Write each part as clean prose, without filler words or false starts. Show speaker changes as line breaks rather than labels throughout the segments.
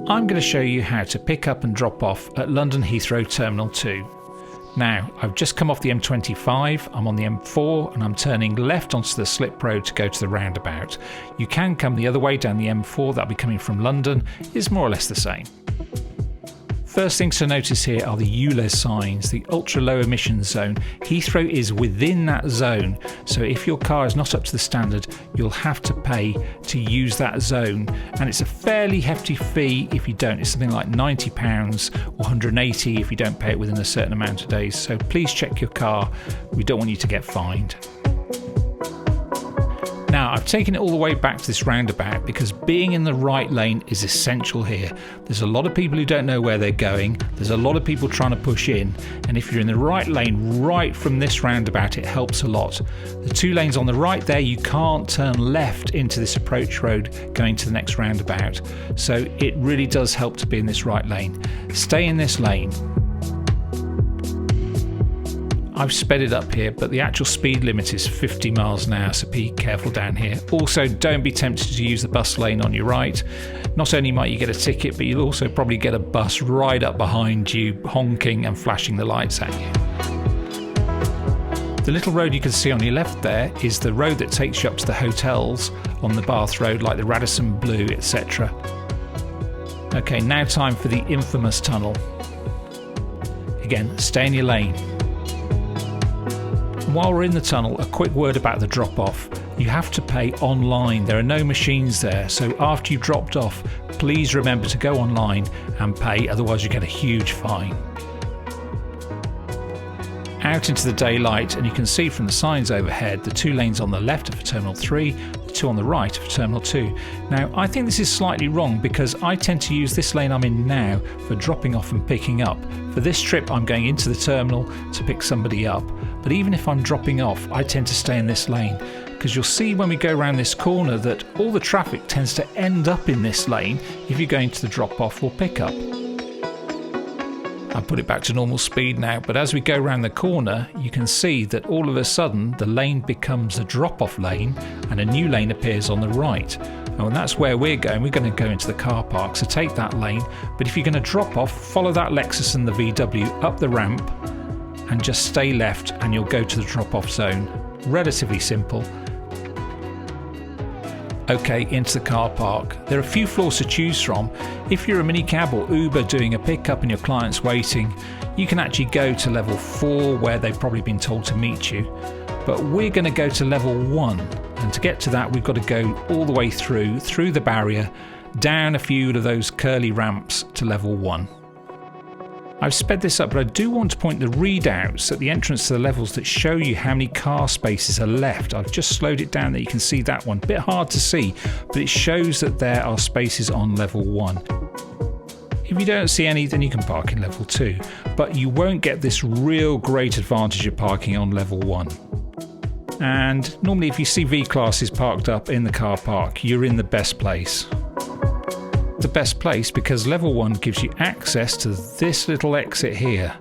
I'm going to show you how to pick up and drop off at London Heathrow Terminal 2. Now, I've just come off the M25, I'm on the M4 and I'm turning left onto the slip road to go to the roundabout. You can come the other way down the M4, that'll be coming from London, it's more or less the same. First things to notice here are the ULEZ signs, the ultra low emission zone. Heathrow is within that zone, so if your car is not up to the standard, you'll have to pay to use that zone, and it's a fairly hefty fee if you don't. It's something like £90 or 180 if you don't pay it within a certain amount of days, so please check your car, we don't want you to get fined. Now, I've taken it all the way back to this roundabout because being in the right lane is essential here. There's a lot of people who don't know where they're going, there's a lot of people trying to push in, and if you're in the right lane right from this roundabout, it helps a lot. The two lanes on the right there, you can't turn left into this approach road going to the next roundabout, so it really does help to be in this right lane. Stay in this lane. I've sped it up here, but the actual speed limit is 50 miles an hour, so be careful down here. Also, don't be tempted to use the bus lane on your right. Not only might you get a ticket, but you'll also probably get a bus right up behind you, honking and flashing the lights at you. The little road you can see on your left there is the road that takes you up to the hotels on the Bath Road, like the Radisson Blu, etc. Okay, now time for the infamous tunnel. Again, stay in your lane. While we're in the tunnel, a quick word about the drop-off. You have to pay online. There are no machines there, so after you've dropped off, please remember to go online and pay, otherwise you get a huge fine. Out into the daylight, and you can see from the signs overhead, the two lanes on the left are for Terminal 3, the two on the right are for Terminal 2. Now, I think this is slightly wrong because I tend to use this lane I'm in now for dropping off and picking up. For this trip, I'm going into the terminal to pick somebody up. But even if I'm dropping off, I tend to stay in this lane because you'll see when we go around this corner that all the traffic tends to end up in this lane if you're going to the drop-off or pick-up. I've put it back to normal speed now, but as we go around the corner, you can see that all of a sudden the lane becomes a drop-off lane and a new lane appears on the right. And that's where we're going to go into the car park, so take that lane. But if you're going to drop off, follow that Lexus and the VW up the ramp and just stay left and you'll go to the drop-off zone. Relatively simple. Okay, into the car park. There are a few floors to choose from. If you're a minicab or Uber doing a pickup and your client's waiting, you can actually go to level 4 where they've probably been told to meet you. But we're going to go to level 1, and to get to that we've got to go all the way through the barrier, down a few of those curly ramps to level 1. I've sped this up, but I do want to point the readouts at the entrance to the levels that show you how many car spaces are left. I've just slowed it down that you can see that one. Bit hard to see, but it shows that there are spaces on level 1. If you don't see any, then you can park in level 2, but you won't get this real great advantage of parking on level 1. And normally if you see V-classes parked up in the car park, you're in the best place. The best place because level 1 gives you access to this little exit here,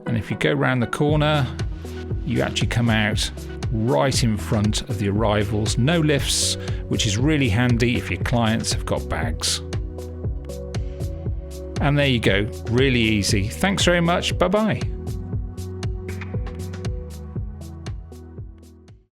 and if you go round the corner you actually come out right in front of the arrivals. No lifts, which is really handy if your clients have got bags. And there you go, really easy. Thanks very much, bye bye.